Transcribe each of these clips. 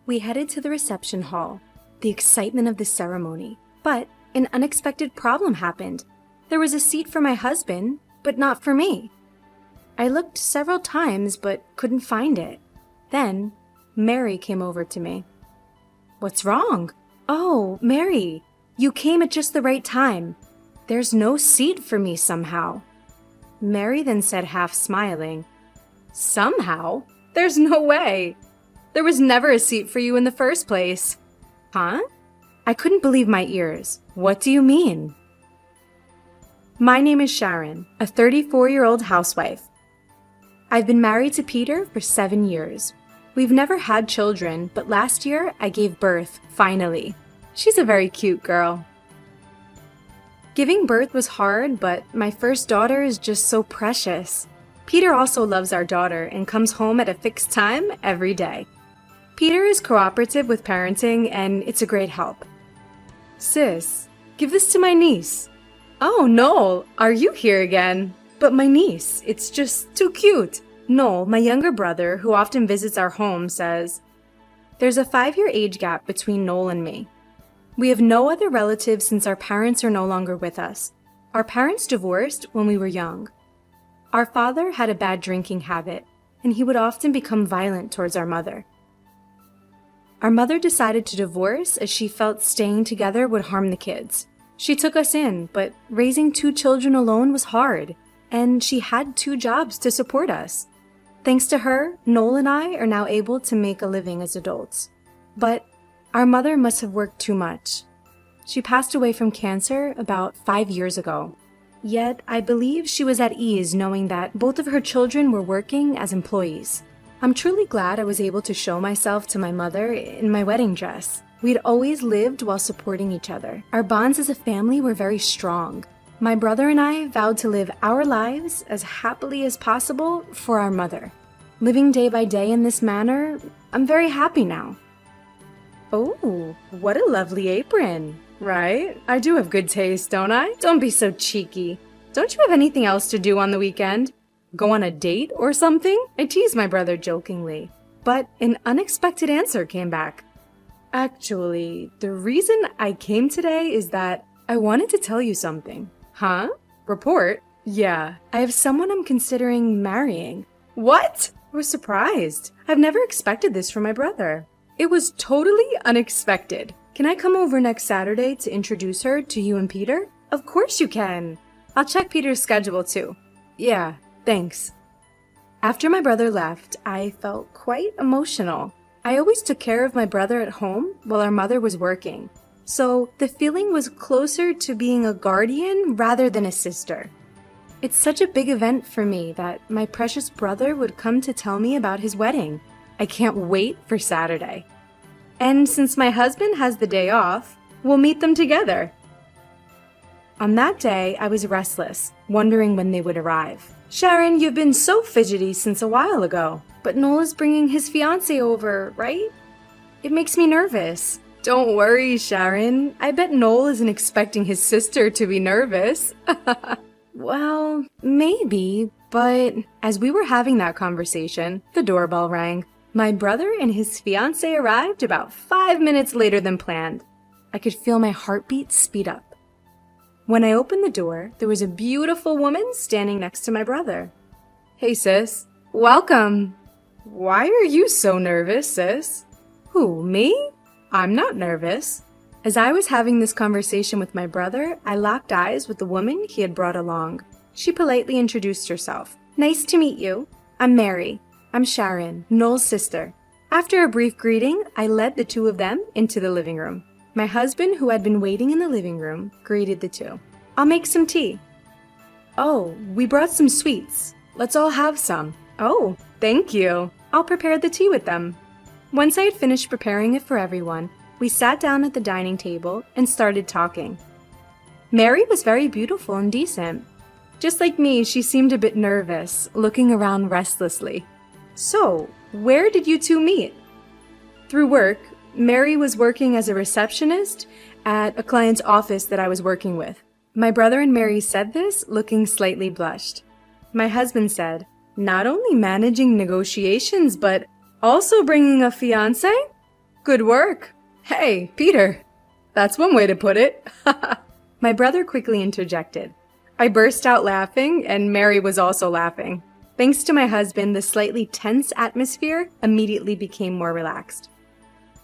We headed to the reception hall, the excitement of the ceremony, but an unexpected problem happened. There was a seat for my husband, but not for me. I looked several times but couldn't find it. Then, Mary came over to me. "What's wrong?" "Oh, Mary, you came at just the right time. There's no seat for me somehow." Mary then said, half smiling, "Somehow? There's no way. There was never a seat for you in the first place." "Huh?" I couldn't believe my ears. "What do you mean?" My name is Sharon, a 34-year-old housewife. I've been married to Peter for 7 years. We've never had children, but last year I gave birth, finally. She's a very cute girl. Giving birth was hard, but my first daughter is just so precious. Peter also loves our daughter and comes home at a fixed time every day. Peter is cooperative with parenting, and it's a great help. "Sis, give this to my niece." "Oh, Noel, are you here again?" "But my niece, it's just too cute." Noel, my younger brother, who often visits our home, says, "There's a 5-year age gap between Noel and me. We have no other relatives since our parents are no longer with us. Our parents divorced when we were young. Our father had a bad drinking habit, and he would often become violent towards our mother. Our mother decided to divorce as she felt staying together would harm the kids. She took us in, but raising 2 children alone was hard, and she had 2 jobs to support us. Thanks to her, Noel and I are now able to make a living as adults. But our mother must have worked too much. She passed away from cancer about 5 years ago. Yet, I believe she was at ease knowing that both of her children were working as employees. I'm truly glad I was able to show myself to my mother in my wedding dress. We'd always lived while supporting each other. Our bonds as a family were very strong. My brother and I vowed to live our lives as happily as possible for our mother. Living day by day in this manner, I'm very happy now." "Oh, what a lovely apron, right? I do have good taste, don't I? Don't be so cheeky. Don't you have anything else to do on the weekend? Go on a date or something?" I teased my brother jokingly, but an unexpected answer came back. "Actually, the reason I came today is that I wanted to tell you something." "Huh? Report?" "Yeah, I have someone I'm considering marrying." "What?" I was surprised. I've never expected this from my brother. "It was totally unexpected. Can I come over next Saturday to introduce her to you and Peter?" "Of course you can. I'll check Peter's schedule too." "Yeah, thanks." After my brother left, I felt quite emotional. I always took care of my brother at home while our mother was working, so the feeling was closer to being a guardian rather than a sister. It's such a big event for me that my precious brother would come to tell me about his wedding. I can't wait for Saturday. And since my husband has the day off, we'll meet them together. On that day, I was restless, wondering when they would arrive. "Sharon, you've been so fidgety since a while ago. But Noel is bringing his fiancé over, right? It makes me nervous." "Don't worry, Sharon. I bet Noel isn't expecting his sister to be nervous." "Well, maybe, but..." As we were having that conversation, the doorbell rang. My brother and his fiancé arrived about 5 minutes later than planned. I could feel my heartbeat speed up. When I opened the door, there was a beautiful woman standing next to my brother. "Hey, sis. Welcome." "Why are you so nervous, sis?" "Who, me? I'm not nervous." As I was having this conversation with my brother, I locked eyes with the woman he had brought along. She politely introduced herself. "Nice to meet you. I'm Mary. I'm Sharon, Noel's sister." After a brief greeting, I led the 2 of them into the living room. My husband, who had been waiting in the living room, greeted the 2. "I'll make some tea." "Oh, we brought some sweets. Let's all have some." "Oh, thank you. I'll prepare the tea with them." Once I had finished preparing it for everyone, we sat down at the dining table and started talking. Mary was very beautiful and decent. Just like me, she seemed a bit nervous, looking around restlessly. "So, where did you 2 meet?" "Through work. Mary was working as a receptionist at a client's office that I was working with." My brother and Mary said this, looking slightly blushed. My husband said, "Not only managing negotiations, but also bringing a fiancé? Good work. Hey, Peter. That's one way to put it. My brother quickly interjected. I burst out laughing, and Mary was also laughing. Thanks to my husband, the slightly tense atmosphere immediately became more relaxed.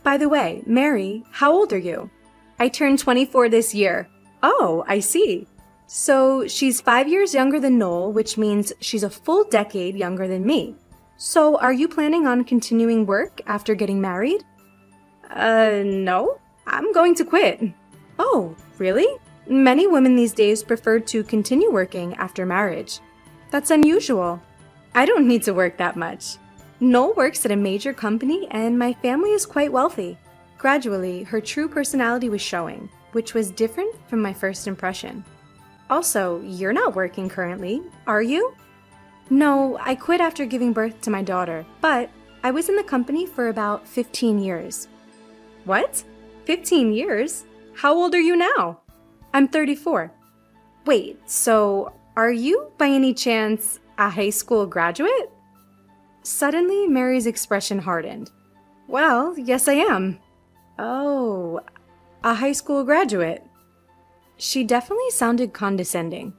By the way, Mary, how old are you? I turned 24 this year. Oh, I see. So she's 5 years younger than Noel, which means she's a full decade younger than me. So are you planning on continuing work after getting married? No. I'm going to quit. Oh, really? Many women these days prefer to continue working after marriage. That's unusual. I don't need to work that much. Noel works at a major company and my family is quite wealthy. Gradually, her true personality was showing, which was different from my first impression. Also, you're not working currently, are you? No, I quit after giving birth to my daughter, but I was in the company for about 15 years. What? 15 years? How old are you now? I'm 34. Wait, so are you by any chance a high school graduate? Suddenly, Mary's expression hardened. Well, yes I am. Oh, a high school graduate. She definitely sounded condescending.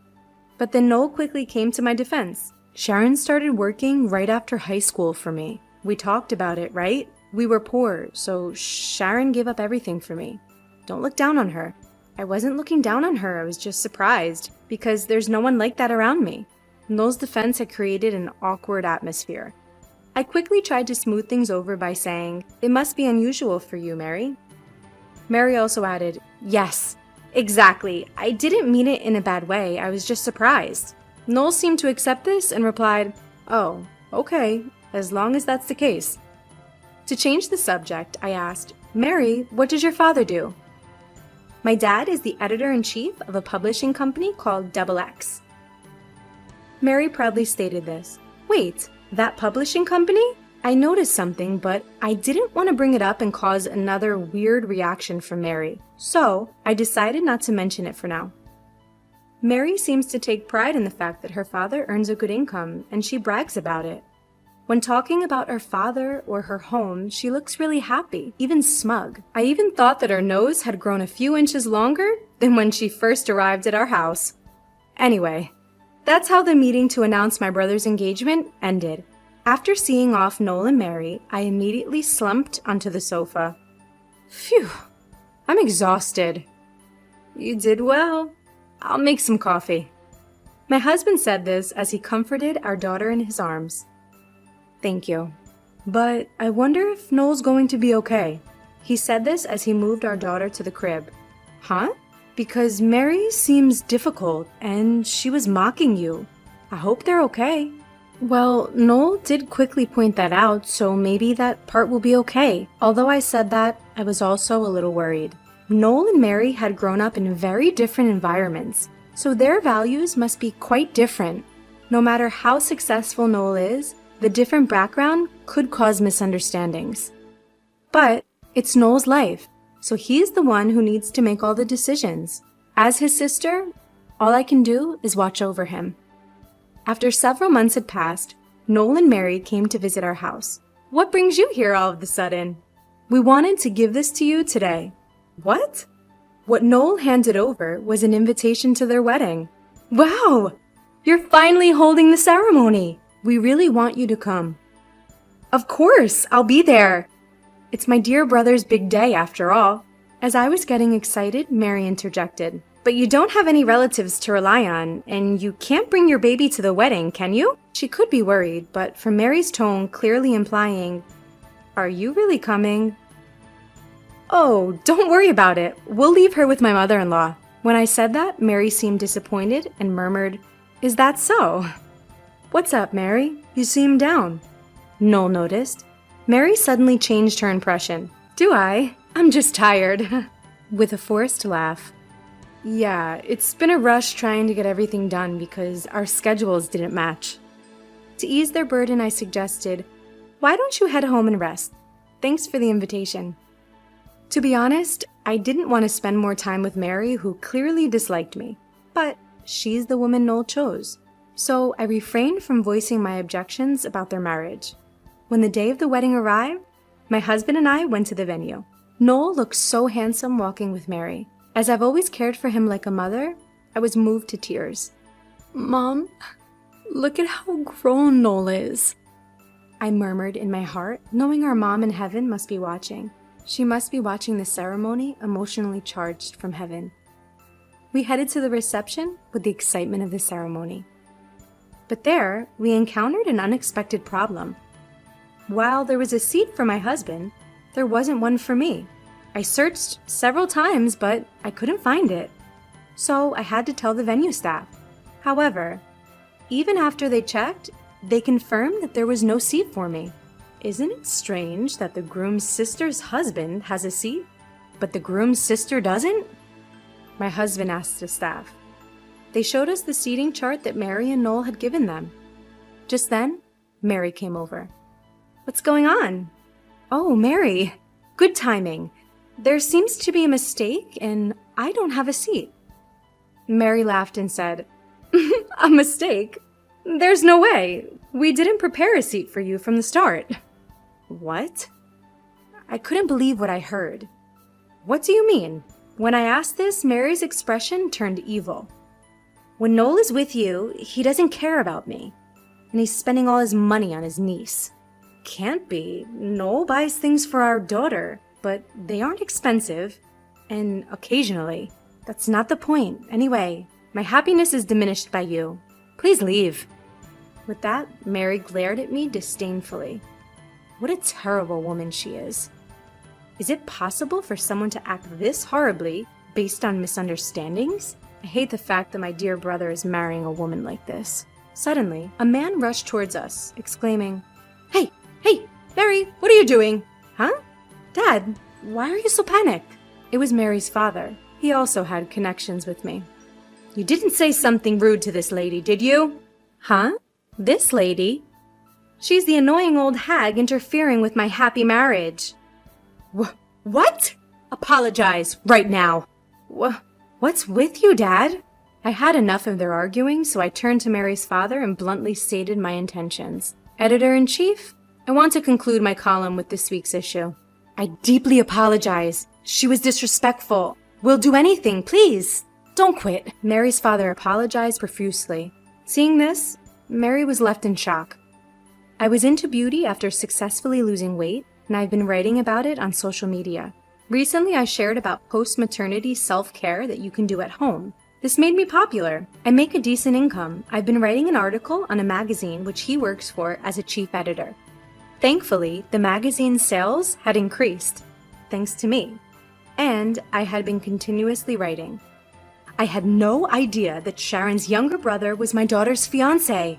But then Noel quickly came to my defense. Sharon started working right after high school for me. We talked about it, right? We were poor, so Sharon gave up everything for me. Don't look down on her. I wasn't looking down on her, I was just surprised, because there's no one like that around me. Noel's defense had created an awkward atmosphere. I quickly tried to smooth things over by saying, "It must be unusual for you, Mary." Mary also added, "Yes, exactly. I didn't mean it in a bad way, I was just surprised." Noel seemed to accept this and replied, "Oh, okay, as long as that's the case." To change the subject, I asked, "Mary, what does your father do?" My dad is the editor-in-chief of a publishing company called Double X. Mary proudly stated this. Wait, that publishing company? I noticed something, but I didn't want to bring it up and cause another weird reaction from Mary, so I decided not to mention it for now. Mary seems to take pride in the fact that her father earns a good income, and she brags about it. When talking about her father or her home, she looks really happy, even smug. I even thought that her nose had grown a few inches longer than when she first arrived at our house. Anyway, that's how the meeting to announce my brother's engagement ended. After seeing off Noel and Mary, I immediately slumped onto the sofa. Phew, I'm exhausted. You did well. I'll make some coffee. My husband said this as he comforted our daughter in his arms. Thank you. But I wonder if Noel's going to be okay. He said this as he moved our daughter to the crib. Huh? Because Mary seems difficult and she was mocking you. I hope they're okay. Well, Noel did quickly point that out, so maybe that part will be okay. Although I said that, I was also a little worried. Noel and Mary had grown up in very different environments, so their values must be quite different. No matter how successful Noel is, the different background could cause misunderstandings. But it's Noel's life, so he's the one who needs to make all the decisions. As his sister, all I can do is watch over him. After several months had passed, Noel and Mary came to visit our house. What brings you here all of a sudden? We wanted to give this to you today. What? What Noel handed over was an invitation to their wedding. Wow! You're finally holding the ceremony! We really want you to come. Of course, I'll be there. It's my dear brother's big day after all. As I was getting excited, Mary interjected. But you don't have any relatives to rely on, and you can't bring your baby to the wedding, can you? She could be worried, but from Mary's tone clearly implying, "Are you really coming?" Oh, don't worry about it. We'll leave her with my mother-in-law. When I said that, Mary seemed disappointed and murmured, "Is that so?" What's up, Mary? You seem down. Noel noticed. Mary suddenly changed her impression. Do I? I'm just tired. With a forced laugh. Yeah, it's been a rush trying to get everything done because our schedules didn't match. To ease their burden, I suggested, why don't you head home and rest? Thanks for the invitation. To be honest, I didn't want to spend more time with Mary, who clearly disliked me. But she's the woman Noel chose. So I refrained from voicing my objections about their marriage. When the day of the wedding arrived, My husband and I went to the venue. Noel looked so handsome walking with Mary. As I've always cared for him like a mother, I was moved to tears. "Mom, look at how grown Noel is," I murmured in my heart, knowing our mom in heaven must be watching. She must be watching the ceremony, emotionally charged from heaven. We headed to the reception with the excitement of the ceremony. But there, we encountered an unexpected problem. While there was a seat for my husband, there wasn't one for me. I searched several times, but I couldn't find it. So I had to tell the venue staff. However, even after they checked, they confirmed that there was no seat for me. Isn't it strange that the groom's sister's husband has a seat, but the groom's sister doesn't? My husband asked the staff. They showed us the seating chart that Mary and Noel had given them. Just then, Mary came over. "What's going on?" "Oh, Mary, good timing. There seems to be a mistake and I don't have a seat." Mary laughed and said, "A mistake? There's no way. We didn't prepare a seat for you from the start." What? I couldn't believe what I heard. "What do you mean?" When I asked this, Mary's expression turned evil. "When Noel is with you, he doesn't care about me, and he's spending all his money on his niece." "Can't be. Noel buys things for our daughter, but they aren't expensive, and occasionally. That's not the point. Anyway, my happiness is diminished by you. Please leave." With that, Mary glared at me disdainfully. What a terrible woman she is. Is it possible for someone to act this horribly based on misunderstandings? I hate the fact that my dear brother is marrying a woman like this. Suddenly, a man rushed towards us, exclaiming, Hey, Mary, what are you doing?" "Huh? Dad, why are you so panicked?" It was Mary's father. He also had connections with me. "You didn't say something rude to this lady, did you?" "Huh? This lady? She's the annoying old hag interfering with my happy marriage." What? Apologize right now." What's with you, Dad?" I had enough of their arguing, so I turned to Mary's father and bluntly stated my intentions. "Editor-in-Chief, I want to conclude my column with this week's issue. I deeply apologize. She was disrespectful. We'll do anything, please. Don't quit." Mary's father apologized profusely. Seeing this, Mary was left in shock. I was into beauty after successfully losing weight, and I've been writing about it on social media. Recently, I shared about post-maternity self-care that you can do at home. This made me popular. I make a decent income. I've been writing an article on a magazine which he works for as a chief editor. Thankfully, the magazine's sales had increased, thanks to me, and I had been continuously writing. I had no idea that Sharon's younger brother was my daughter's fiancé.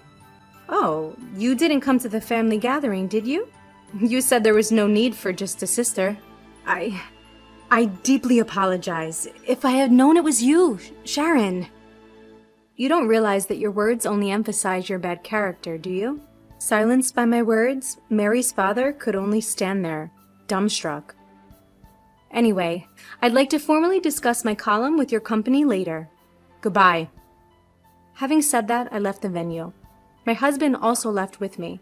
"Oh, you didn't come to the family gathering, did you? You said there was no need for just a sister." I deeply apologize. If I had known it was you, Sharon. You don't realize that your words only emphasize your bad character, do you? Silenced by my words, Mary's father could only stand there, dumbstruck. Anyway, I'd like to formally discuss my column with your company later. Goodbye. Having said that, I left the venue. My husband also left with me,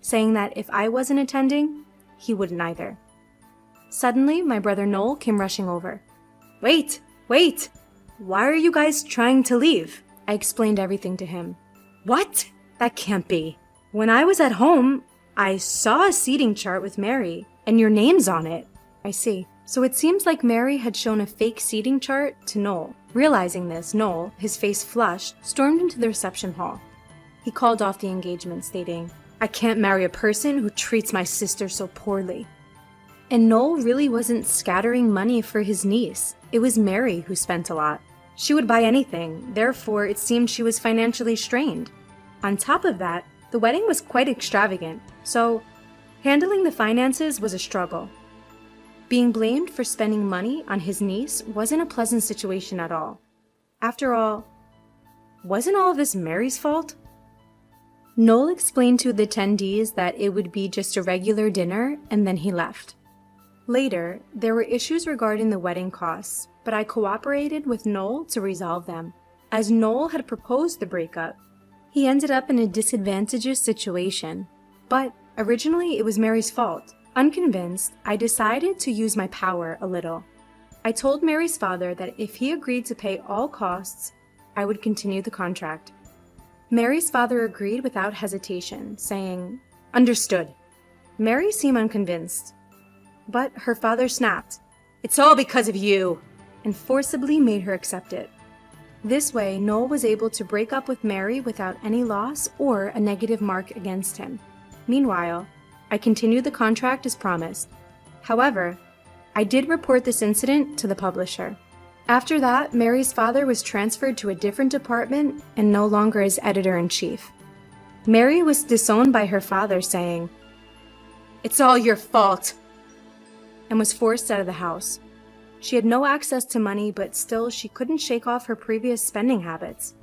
saying that if I wasn't attending, he wouldn't either. Suddenly, my brother Noel came rushing over. Wait! Why are you guys trying to leave?" I explained everything to him. "What? That can't be. When I was at home, I saw a seating chart with Mary, and your name's on it." "I see." So it seems like Mary had shown a fake seating chart to Noel. Realizing this, Noel, his face flushed, stormed into the reception hall. He called off the engagement, stating, "I can't marry a person who treats my sister so poorly." And Noel really wasn't scattering money for his niece. It was Mary who spent a lot. She would buy anything, therefore it seemed she was financially strained. On top of that, the wedding was quite extravagant, so handling the finances was a struggle. Being blamed for spending money on his niece wasn't a pleasant situation at all. After all, wasn't all of this Mary's fault? Noel explained to the attendees that it would be just a regular dinner, and then he left. Later, there were issues regarding the wedding costs, but I cooperated with Noel to resolve them. As Noel had proposed the breakup, he ended up in a disadvantageous situation. But originally, it was Mary's fault. Unconvinced, I decided to use my power a little. I told Mary's father that if he agreed to pay all costs, I would continue the contract. Mary's father agreed without hesitation, saying, "Understood." Mary seemed unconvinced, but her father snapped, "It's all because of you," and forcibly made her accept it. This way, Noel was able to break up with Mary without any loss or a negative mark against him. Meanwhile, I continued the contract as promised. However, I did report this incident to the publisher. After that, Mary's father was transferred to a different department and no longer as editor-in-chief. Mary was disowned by her father, saying, "It's all your fault," and was forced out of the house. She had no access to money, but still she couldn't shake off her previous spending habits.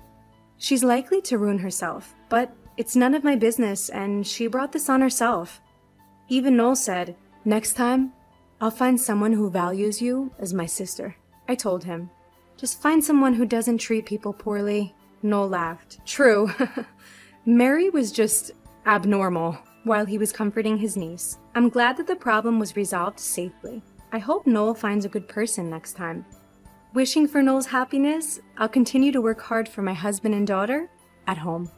She's likely to ruin herself, but it's none of my business, and she brought this on herself. Even Noel said, "Next time, I'll find someone who values you as my sister." I told him, "Just find someone who doesn't treat people poorly." Noel laughed. True. Mary was just abnormal while he was comforting his niece. I'm glad that the problem was resolved safely. I hope Noel finds a good person next time. Wishing for Noel's happiness, I'll continue to work hard for my husband and daughter at home.